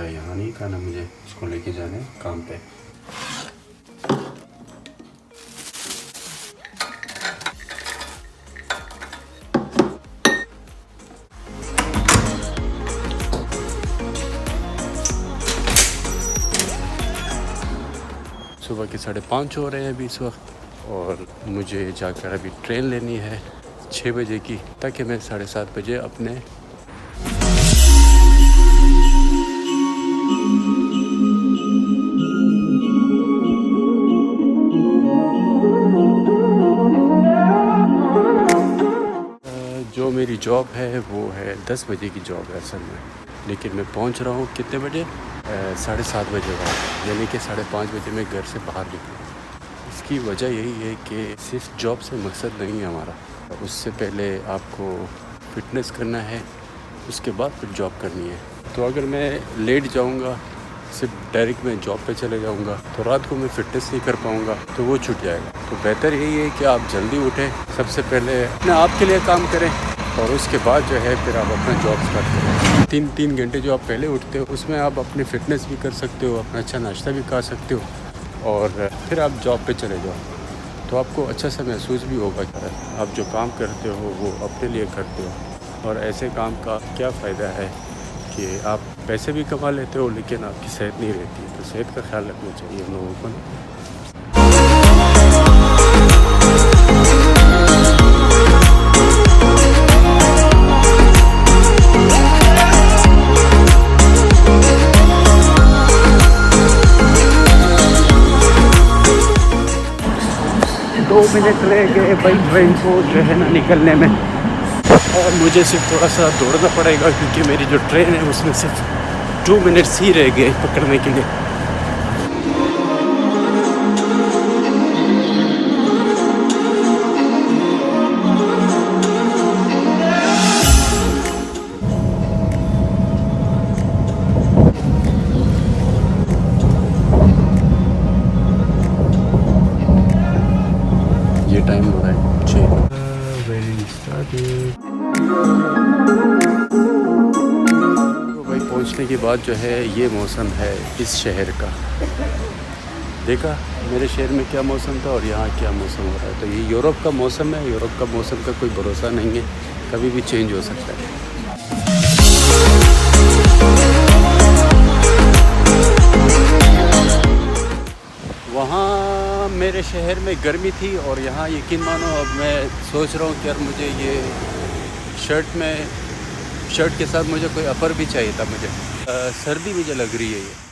यहाँ नहीं खाना, मुझे उसको लेके जाना है काम पे। सुबह के 5:30 हो रहे हैं अभी इस वक्त, और मुझे जाकर अभी ट्रेन लेनी है 6 बजे की, ताकि मैं 7:30 बजे अपने जो मेरी जॉब है वो है 10 बजे की जॉब है असल में, लेकिन मैं पहुंच रहा हूँ कितने बजे, 7:30 बजे बाद, यानी कि 5:30 बजे मैं घर से बाहर निकलूँ। इसकी वजह यही है कि सिर्फ जॉब से मकसद नहीं है हमारा, उससे पहले आपको फिटनेस करना है, उसके बाद फिर जॉब करनी है। तो अगर मैं लेट जाऊँगा, सिर्फ डायरेक्ट मैं जॉब पे चले जाऊँगा, तो रात को मैं फ़िटनेस नहीं कर पाऊँगा, तो वो छूट जाएगा। तो बेहतर यही है कि आप जल्दी उठें, सबसे पहले अपने आप के लिए काम करें, और उसके बाद जो है फिर आप अपना जॉब स्टार्ट करें। 3 घंटे जो आप पहले उठते हो, उसमें आप अपनी फ़िटनेस भी कर सकते हो, अपना अच्छा नाश्ता भी खा सकते हो, और फिर आप जॉब पे चले जाओ, तो आपको अच्छा सा महसूस भी होगा कि आप जो काम करते हो वो अपने लिए करते हो। और ऐसे काम का क्या फ़ायदा है कि आप पैसे भी कमा लेते हो, लेकिन आपकी सेहत नहीं रहती, तो सेहत का ख्याल रखना चाहिए हम लोगों को। 2 मिनट रह गए भाई ट्रेन को जो है ना निकलने में, और मुझे सिर्फ थोड़ा सा दौड़ना पड़ेगा, क्योंकि मेरी जो ट्रेन है उसमें सिर्फ 2 मिनट्स ही रह गए पकड़ने के लिए। ये टाइम हो रहा है 6। तो भाई पहुंचने के बाद जो है ये मौसम है इस शहर का। देखा मेरे शहर में क्या मौसम था और यहाँ क्या मौसम हो रहा है। तो ये यूरोप का मौसम है। यूरोप का मौसम का कोई भरोसा नहीं है, कभी भी चेंज हो सकता है। वहाँ मेरे शहर में गर्मी थी और यहाँ यकीन मानो अब मैं सोच रहा हूँ कि यार मुझे ये शर्ट के साथ मुझे कोई अपर भी चाहिए था। मुझे सर्दी मुझे लग रही है ये।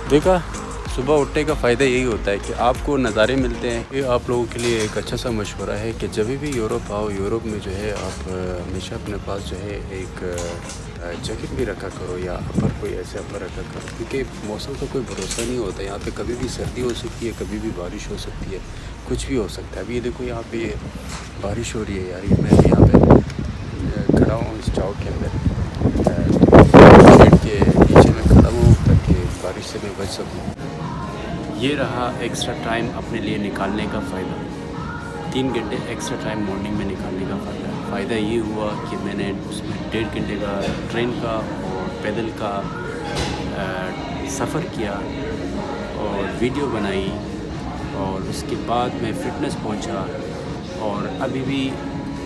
देखा, सुबह उठने का फ़ायदा यही होता है कि आपको नज़ारे मिलते हैं। ये आप लोगों के लिए एक अच्छा सा मशवरा है कि जब भी यूरोप आओ, यूरोप में जो है आप हमेशा अपने पास जो है एक जैकेट भी रखा करो या अपर कोई ऐसे अपर रखा करो, क्योंकि मौसम का कोई भरोसा नहीं होता। यहाँ पे कभी भी सर्दी हो सकती है, कभी भी बारिश हो सकती है, कुछ भी हो सकता है। अभी ये देखो यहाँ पे बारिश हो रही है यार। मैं भी यहाँ पे खड़ा हूँ इस चौक के अंदर, के नीचे में खड़ा हूँ ताकि बारिश से मैं बच सकूँ। ये रहा एक्स्ट्रा टाइम अपने लिए निकालने का फ़ायदा। 3 घंटे एक्स्ट्रा टाइम मॉर्निंग में निकालने का फ़ायदा ये हुआ कि मैंने उसमें 1.5 घंटे का ट्रेन का और पैदल का सफ़र किया और वीडियो बनाई, और उसके बाद मैं फ़िटनेस पहुंचा। और अभी भी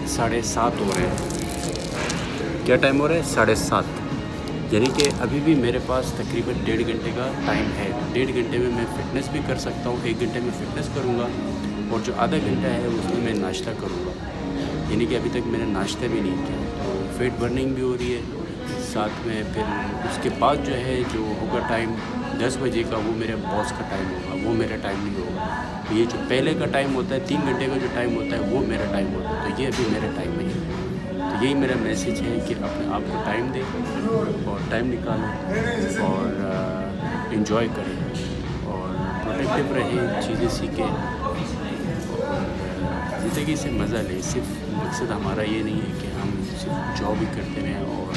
7:30 हो रहे हैं। क्या टाइम हो रहा है? 7:30। यानी कि अभी भी मेरे पास तकरीबन 1.5 घंटे का टाइम है। 1.5 घंटे में मैं फ़िटनेस भी कर सकता हूँ, 1 घंटे में फ़िटनेस करूँगा और जो आधा घंटा है उसमें मैं नाश्ता करूँगा। यानी कि अभी तक मैंने नाश्ता भी नहीं किया, तो वेट बर्निंग भी हो रही है साथ में। फिर उसके बाद जो है जो होगा टाइम 10 बजे का, वो मेरे बॉस का टाइम होगा, वो मेरा टाइम नहीं होगा। तो ये जो पहले का टाइम होता है 3 घंटे का जो टाइम होता है वो मेरा टाइम होता है, तो ये अभी मेरा टाइम नहीं है। तो यही मेरा मैसेज है कि अपने आप को टाइम दें और टाइम निकालें और इन्जॉय करें और प्रोडक्टिव रहें, चीज़ें सीखें और ज़िंदगी से मज़ा लें। सिर्फ मकसद हमारा ये नहीं है कि हम सिर्फ जॉब ही करते रहें और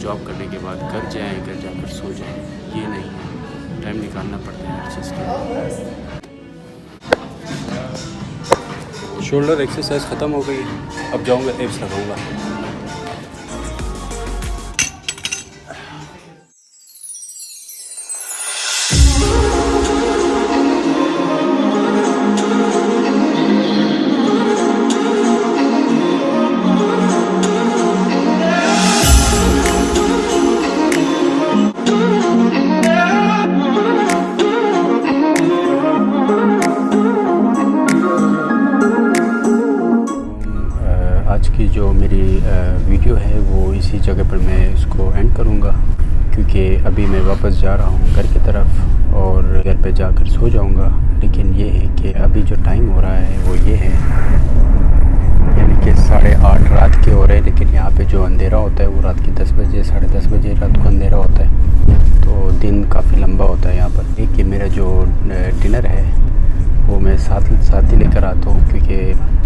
जॉब करने के बाद घर जाएँ, घर जाकर सो जाएँ, ये नहीं है। टाइम निकालना पड़ता है हर चीज़ के लिए। शोल्डर एक्सरसाइज ख़त्म हो गई, अब जाऊँगा एब्स लगाऊँगा। आज की जो मेरी वीडियो है वो इसी जगह पर मैं इसको एंड करूँगा, क्योंकि अभी मैं वापस जा रहा हूँ घर की तरफ और घर पे जाकर सो जाऊँगा। लेकिन ये है कि अभी जो टाइम हो रहा है वो ये है, यानी कि 8:30 रात के हो रहे हैं। लेकिन यहाँ पे जो अंधेरा होता है वो रात के 10 बजे 10:30 बजे रात को अंधेरा होता है, तो दिन काफ़ी लंबा होता है यहाँ पर। एक कि मेरा जो डिनर है वो मैं साथ ही लेकर आता हूँ, क्योंकि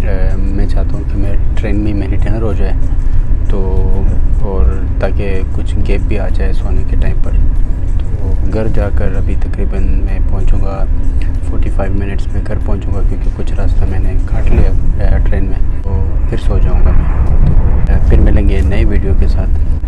मैं चाहता हूँ कि मैं ट्रेन में मेरी डिनर हो जाए, तो और ताकि कुछ गैप भी आ जाए सोने के टाइम पर। तो घर जाकर अभी तकरीबन मैं पहुँचूँगा 45 मिनट्स में घर पहुँचूँगा, क्योंकि कुछ रास्ता मैंने काट लिया ट्रेन में, तो फिर सो जाऊँगा मैं। तो फिर मिलेंगे नई वीडियो के साथ।